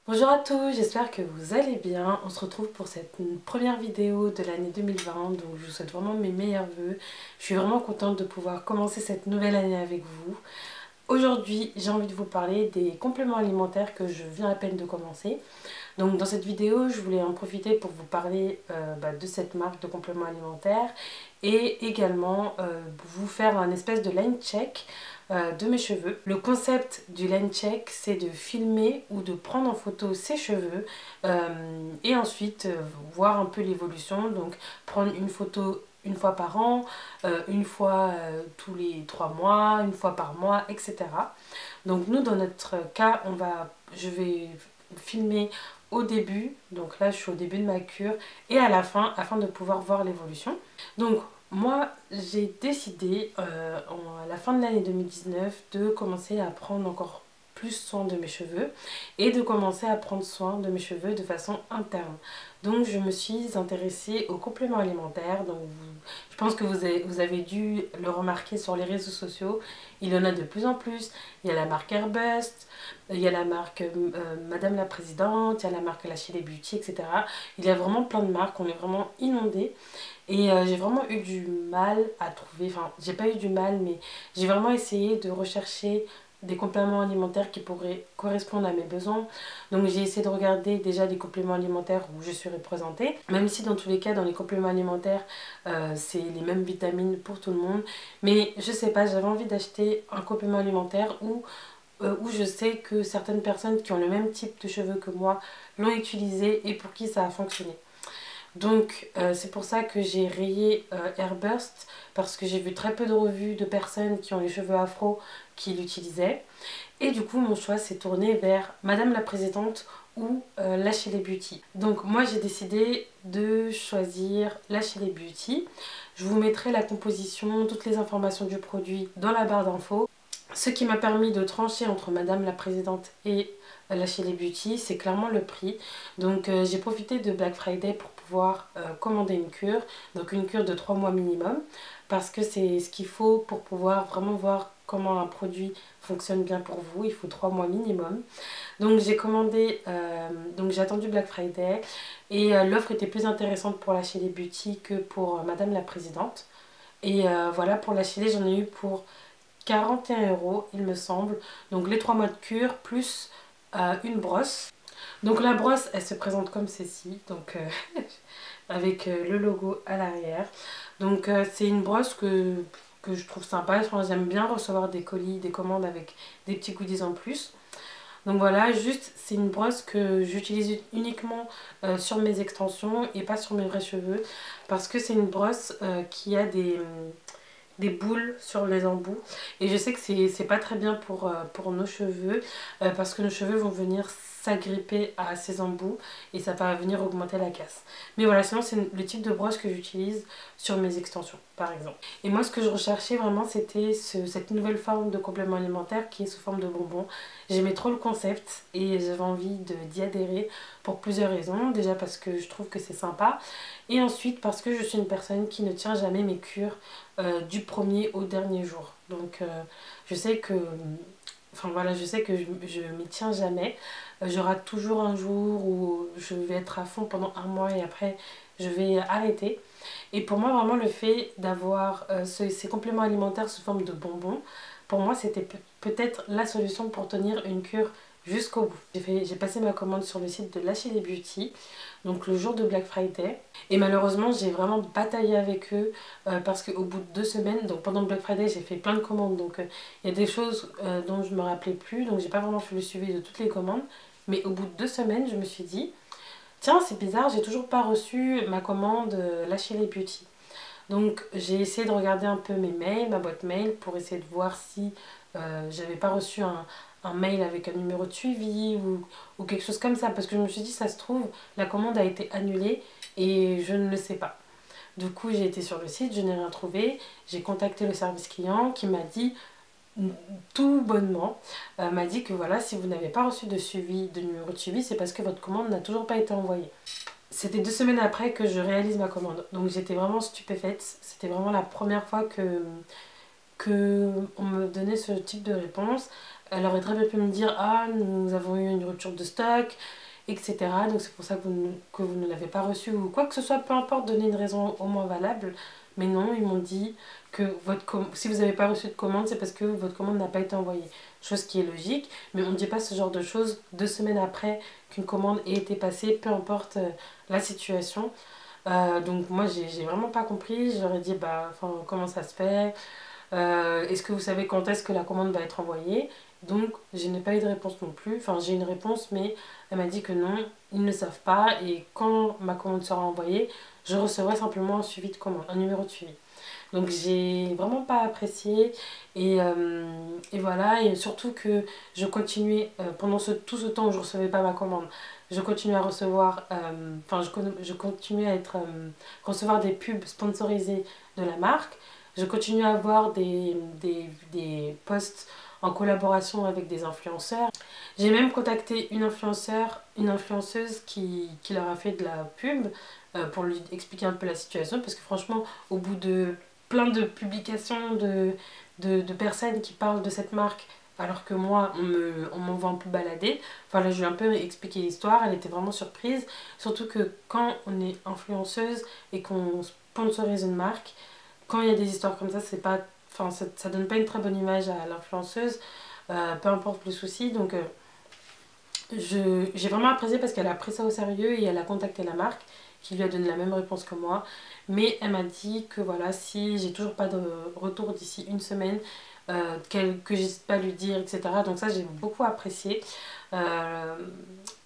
Bonjour à tous, j'espère que vous allez bien. On se retrouve pour cette première vidéo de l'année 2020, donc je vous souhaite vraiment mes meilleurs vœux. Je suis vraiment contente de pouvoir commencer cette nouvelle année avec vous. Aujourd'hui, j'ai envie de vous parler des compléments alimentaires que je viens à peine de commencer. Donc dans cette vidéo, je voulais en profiter pour vous parler de cette marque de compléments alimentaires et également vous faire un espèce de line check de mes cheveux. Le concept du line check, c'est de filmer ou de prendre en photo ses cheveux et ensuite voir un peu l'évolution. Donc prendre une photo une fois par an, une fois tous les 3 mois, une fois par mois, etc. Donc nous, dans notre cas, je vais filmer au début, donc là je suis au début de ma cure, et à la fin, afin de pouvoir voir l'évolution. Donc moi, j'ai décidé à la fin de l'année 2019 de commencer à prendre encore plus soin de mes cheveux et de commencer à prendre soin de mes cheveux de façon interne. Donc je me suis intéressée aux compléments alimentaires. Donc je pense que vous avez dû le remarquer sur les réseaux sociaux. Il y en a de plus en plus. Il y a la marque Airbust, il y a la marque Madame la Présidente, il y a la marque La Chile Beauty, etc. Il y a vraiment plein de marques, on est vraiment inondés. Et j'ai vraiment eu du mal à trouver, enfin j'ai pas eu du mal, mais j'ai vraiment essayé de rechercher des compléments alimentaires qui pourraient correspondre à mes besoins. Donc j'ai essayé de regarder déjà des compléments alimentaires où je suis représentée, même si dans tous les cas dans les compléments alimentaires c'est les mêmes vitamines pour tout le monde. Mais je sais pas, j'avais envie d'acheter un complément alimentaire où je sais que certaines personnes qui ont le même type de cheveux que moi l'ont utilisé et pour qui ça a fonctionné. Donc c'est pour ça que j'ai rayé Airburst parce que j'ai vu très peu de revues de personnes qui ont les cheveux afro qui l'utilisaient. Et du coup mon choix s'est tourné vers Madame la Présidente ou La Chile Beauty. Donc moi j'ai décidé de choisir La Chile Beauty. Je vous mettrai la composition, toutes les informations du produit dans la barre d'infos. Ce qui m'a permis de trancher entre Madame la Présidente et La Chile Beauty, c'est clairement le prix. Donc j'ai profité de Black Friday pour pouvoir commander une cure. Donc une cure de 3 mois minimum. Parce que c'est ce qu'il faut pour pouvoir vraiment voir comment un produit fonctionne bien pour vous. Il faut 3 mois minimum. Donc j'ai commandé, donc j'ai attendu Black Friday. Et l'offre était plus intéressante pour La Chile Beauty que pour Madame la Présidente. Et voilà, pour La Chile, j'en ai eu pour 41 € il me semble. Donc les 3 mois de cure plus une brosse. Donc la brosse elle se présente comme ceci. Donc avec le logo à l'arrière. Donc c'est une brosse que je trouve sympa. Enfin, j'aime bien recevoir des colis, des commandes avec des petits goodies en plus. Donc voilà, juste c'est une brosse que j'utilise uniquement sur mes extensions et pas sur mes vrais cheveux. Parce que c'est une brosse qui a des boules sur les embouts et je sais que c'est pas très bien pour nos cheveux parce que nos cheveux vont venir s'agripper à ces embouts et ça va venir augmenter la casse. Mais voilà, sinon c'est le type de brosse que j'utilise sur mes extensions par exemple. Et moi ce que je recherchais vraiment c'était cette nouvelle forme de complément alimentaire qui est sous forme de bonbons. J'aimais trop le concept et j'avais envie d'y adhérer pour plusieurs raisons. Déjà parce que je trouve que c'est sympa et ensuite parce que je suis une personne qui ne tient jamais mes cures du premier au dernier jour. Donc je sais que enfin voilà, je sais que je m'y tiens jamais. Je rate toujours un jour où je vais être à fond pendant un mois et après je vais arrêter. Et pour moi vraiment le fait d'avoir ces compléments alimentaires sous forme de bonbons, pour moi c'était peut-être la solution pour tenir une cure jusqu'au bout. J'ai passé ma commande sur le site de La Chile Beauty, donc le jour de Black Friday. Et malheureusement, j'ai vraiment bataillé avec eux parce qu'au bout de 2 semaines, donc pendant le Black Friday, j'ai fait plein de commandes. Donc il y a des choses dont je me rappelais plus, donc j'ai pas vraiment fait le suivi de toutes les commandes. Mais au bout de 2 semaines, je me suis dit, tiens, c'est bizarre, j'ai toujours pas reçu ma commande La Chile Beauty. Donc j'ai essayé de regarder un peu mes mails, ma boîte mail, pour essayer de voir si j'avais pas reçu un mail avec un numéro de suivi ou quelque chose comme ça. Parce que je me suis dit, ça se trouve, la commande a été annulée et je ne le sais pas. Du coup, j'ai été sur le site, je n'ai rien trouvé. J'ai contacté le service client qui m'a dit, tout bonnement, m'a dit que voilà, si vous n'avez pas reçu de suivi, de numéro de suivi, c'est parce que votre commande n'a toujours pas été envoyée. C'était 2 semaines après que je réalise ma commande. Donc j'étais vraiment stupéfaite. C'était vraiment la première fois que qu'on me donnait ce type de réponse. Elle aurait très bien pu me dire ah nous avons eu une rupture de stock, etc. Donc c'est pour ça que vous ne l'avez pas reçu ou quoi que ce soit, peu importe, donner une raison au moins valable. Mais non, ils m'ont dit que si vous n'avez pas reçu de commande, c'est parce que votre commande n'a pas été envoyée. Chose qui est logique, mais on ne dit pas ce genre de choses 2 semaines après qu'une commande ait été passée, peu importe la situation. Donc moi j'ai vraiment pas compris, j'aurais dit bah comment ça se fait, est-ce que vous savez quand est-ce que la commande va être envoyée? Donc je n'ai pas eu de réponse non plus, enfin j'ai une réponse mais elle m'a dit que non, ils ne savent pas et quand ma commande sera envoyée, je recevrai simplement un suivi de commande, un numéro de suivi. Donc j'ai vraiment pas apprécié et voilà, et surtout que je continuais pendant tout ce temps où je recevais pas ma commande, je continuais à recevoir, je continuais à recevoir des pubs sponsorisées de la marque, je continuais à avoir des posts en collaboration avec des influenceurs. J'ai même contacté une influenceuse qui leur a fait de la pub pour lui expliquer un peu la situation parce que franchement au bout de plein de publications de personnes qui parlent de cette marque alors que moi on m'envoie un peu balader. Enfin là je lui ai un peu expliqué l'histoire, elle était vraiment surprise. Surtout que quand on est influenceuse et qu'on sponsorise une marque, quand il y a des histoires comme ça, c'est pas, ça donne pas une très bonne image à l'influenceuse, peu importe le souci. Donc j'ai vraiment apprécié parce qu'elle a pris ça au sérieux et elle a contacté la marque qui lui a donné la même réponse que moi. Mais elle m'a dit que voilà, si j'ai toujours pas de retour d'ici une semaine, que j'hésite pas à lui dire, etc. Donc ça j'ai beaucoup apprécié. Euh,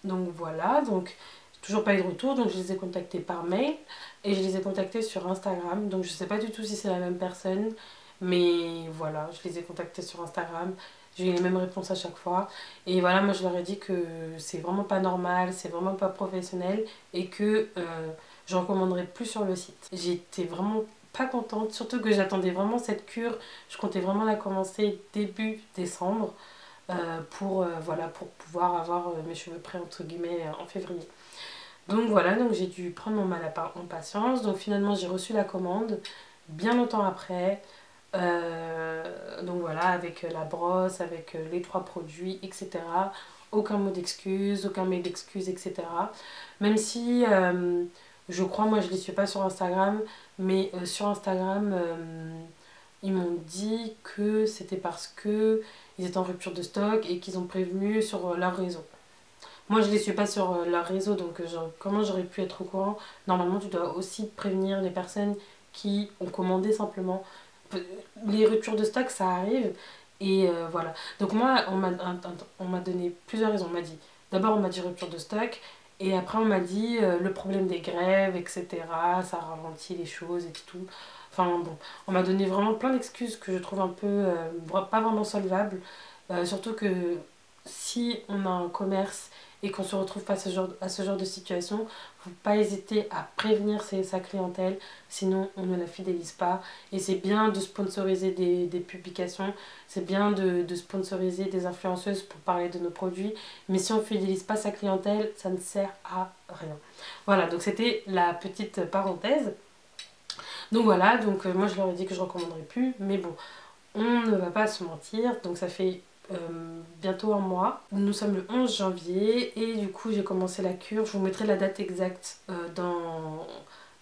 donc voilà, donc toujours pas eu de retour, donc je les ai contactés par mail et je les ai contactés sur Instagram. Donc je sais pas du tout si c'est la même personne, mais voilà, je les ai contactés sur Instagram. J'ai eu les mêmes réponses à chaque fois. Et voilà, moi je leur ai dit que c'est vraiment pas normal, c'est vraiment pas professionnel et que je recommanderais plus sur le site. J'étais vraiment pas contente, surtout que j'attendais vraiment cette cure. Je comptais vraiment la commencer début décembre voilà, pour pouvoir avoir mes cheveux prêts entre guillemets en février. Donc voilà, donc j'ai dû prendre mon mal en patience. Donc finalement j'ai reçu la commande bien longtemps après. Donc voilà, avec la brosse, avec les 3 produits, etc. Aucun mot d'excuse, aucun mail d'excuse, etc. Même si je crois, moi je ne les suis pas sur Instagram, mais sur Instagram, ils m'ont dit que c'était parce que ils étaient en rupture de stock et qu'ils ont prévenu sur leur réseau. Moi je ne les suis pas sur leur réseau, donc comment j'aurais pu être au courant? Normalement tu dois aussi prévenir les personnes qui ont commandé simplement. Les ruptures de stock ça arrive et voilà. Donc moi on m'a donné plusieurs raisons. On m'a dit, d'abord on m'a dit rupture de stock et après on m'a dit le problème des grèves, etc. Ça ralentit les choses et tout. Enfin bon, on m'a donné vraiment plein d'excuses que je trouve un peu pas vraiment solvables. Surtout que si on a un commerce et qu'on se retrouve face à ce genre de situation, il ne faut pas hésiter à prévenir sa clientèle, sinon on ne la fidélise pas. Et c'est bien de sponsoriser des publications, c'est bien de sponsoriser des influenceuses pour parler de nos produits, mais si on ne fidélise pas sa clientèle, ça ne sert à rien. Voilà, donc c'était la petite parenthèse. Donc voilà, donc moi je leur ai dit que je ne recommanderais plus, mais bon, on ne va pas se mentir, donc ça fait bientôt un mois. Nous sommes le 11 janvier et du coup j'ai commencé la cure. Je vous mettrai la date exacte dans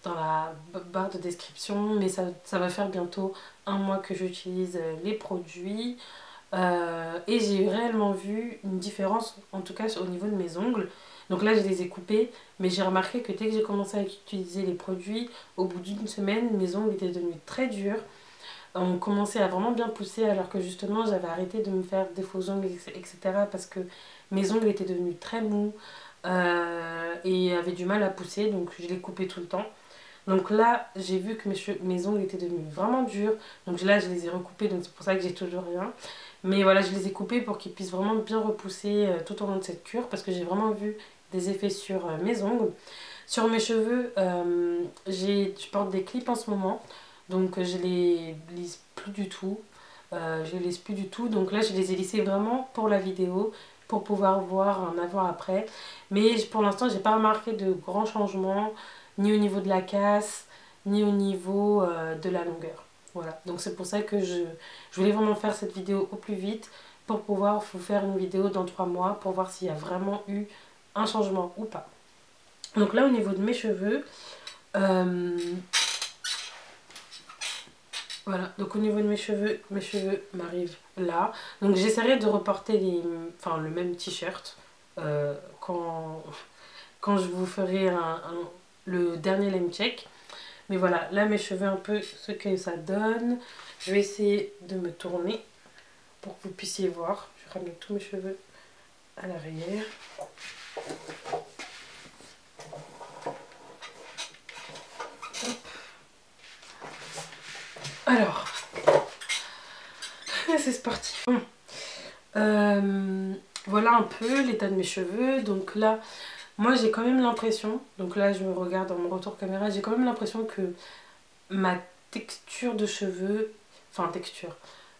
la barre de description, mais ça va faire bientôt un mois que j'utilise les produits. Et j'ai réellement vu une différence, en tout cas au niveau de mes ongles. Donc là je les ai coupés, mais j'ai remarqué que dès que j'ai commencé à utiliser les produits, au bout d'une semaine, mes ongles étaient devenus très durs. On commençait à vraiment bien pousser alors que justement j'avais arrêté de me faire des faux ongles, etc. parce que mes ongles étaient devenus très mous et avaient du mal à pousser, donc je les coupais tout le temps. Donc là j'ai vu que mes ongles étaient devenus vraiment durs, donc là je les ai recoupés, donc c'est pour ça que j'ai toujours rien. Mais voilà, je les ai coupés pour qu'ils puissent vraiment bien repousser tout au long de cette cure parce que j'ai vraiment vu des effets sur mes ongles. Sur mes cheveux, je porte des clips en ce moment. Donc je les lisse plus du tout. Donc là je les ai lissés vraiment pour la vidéo, pour pouvoir voir un avant-après. Mais pour l'instant j'ai pas remarqué de grands changements, ni au niveau de la casse, ni au niveau de la longueur. Voilà, donc c'est pour ça que je voulais vraiment faire cette vidéo au plus vite pour pouvoir vous faire une vidéo dans 3 mois pour voir s'il y a vraiment eu un changement ou pas. Donc là au niveau de mes cheveux, voilà, donc au niveau de mes cheveux m'arrivent là. Donc j'essaierai de reporter le même t-shirt quand je vous ferai le dernier lame check. Mais voilà, là mes cheveux un peu ce que ça donne. Je vais essayer de me tourner pour que vous puissiez voir. Je vais ramener tous mes cheveux à l'arrière. Alors, c'est sportif. Voilà un peu l'état de mes cheveux. Donc là, moi j'ai quand même l'impression, donc là je me regarde dans mon retour caméra, j'ai quand même l'impression que ma texture de cheveux,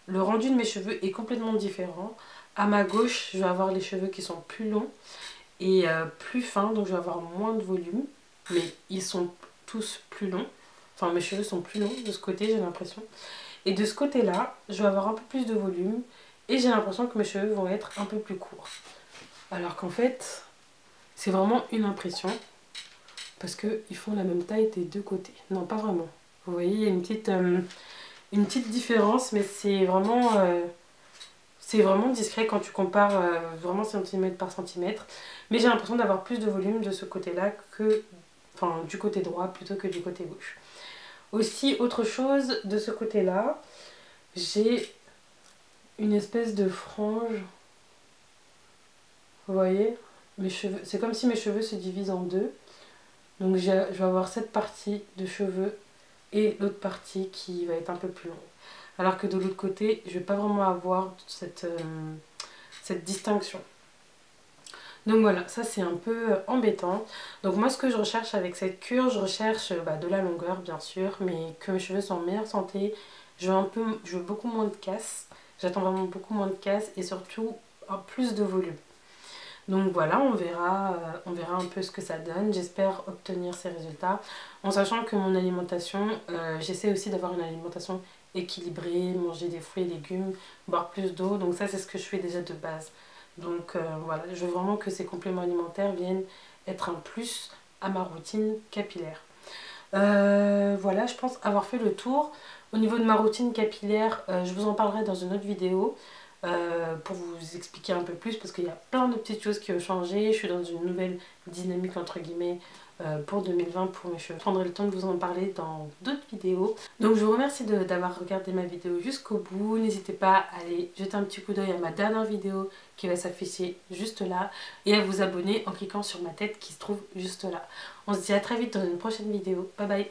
le rendu de mes cheveux est complètement différent. À ma gauche, je vais avoir les cheveux qui sont plus longs et plus fins, donc je vais avoir moins de volume, mais ils sont tous plus longs. Enfin, mes cheveux sont plus longs de ce côté, j'ai l'impression. Et de ce côté-là, je vais avoir un peu plus de volume et j'ai l'impression que mes cheveux vont être un peu plus courts. Alors qu'en fait, c'est vraiment une impression parce qu'ils font la même taille des deux côtés. Non, pas vraiment. Vous voyez, il y a une petite différence, mais c'est vraiment discret quand tu compares vraiment centimètre par centimètre. Mais j'ai l'impression d'avoir plus de volume de ce côté-là que du côté droit plutôt que du côté gauche. Aussi, autre chose, de ce côté-là, j'ai une espèce de frange. Vous voyez, mes cheveux, c'est comme si mes cheveux se divisent en deux. Donc je vais avoir cette partie de cheveux et l'autre partie qui va être un peu plus longue. Alors que de l'autre côté, je ne vais pas vraiment avoir cette distinction. Donc voilà, ça c'est un peu embêtant. Donc moi ce que je recherche avec cette cure, je recherche de la longueur bien sûr, mais que mes cheveux soient en meilleure santé. Je veux beaucoup moins de casse. J'attends vraiment beaucoup moins de casse et surtout plus de volume. Donc voilà, on verra un peu ce que ça donne. J'espère obtenir ces résultats. En sachant que mon alimentation, j'essaie aussi d'avoir une alimentation équilibrée, manger des fruits et légumes, boire plus d'eau. Donc ça c'est ce que je fais déjà de base. Donc voilà, je veux vraiment que ces compléments alimentaires viennent être un plus à ma routine capillaire. Voilà, je pense avoir fait le tour. Au niveau de ma routine capillaire, je vous en parlerai dans une autre vidéo pour vous expliquer un peu plus parce qu'il y a plein de petites choses qui ont changé. Je suis dans une nouvelle dynamique entre guillemets pour 2020 pour mes cheveux. Je prendrai le temps de vous en parler dans d'autres vidéos. Donc je vous remercie d'avoir regardé ma vidéo jusqu'au bout. N'hésitez pas à aller jeter un petit coup d'œil à ma dernière vidéo qui va s'afficher juste là et à vous abonner en cliquant sur ma tête qui se trouve juste là. On se dit à très vite dans une prochaine vidéo. Bye bye.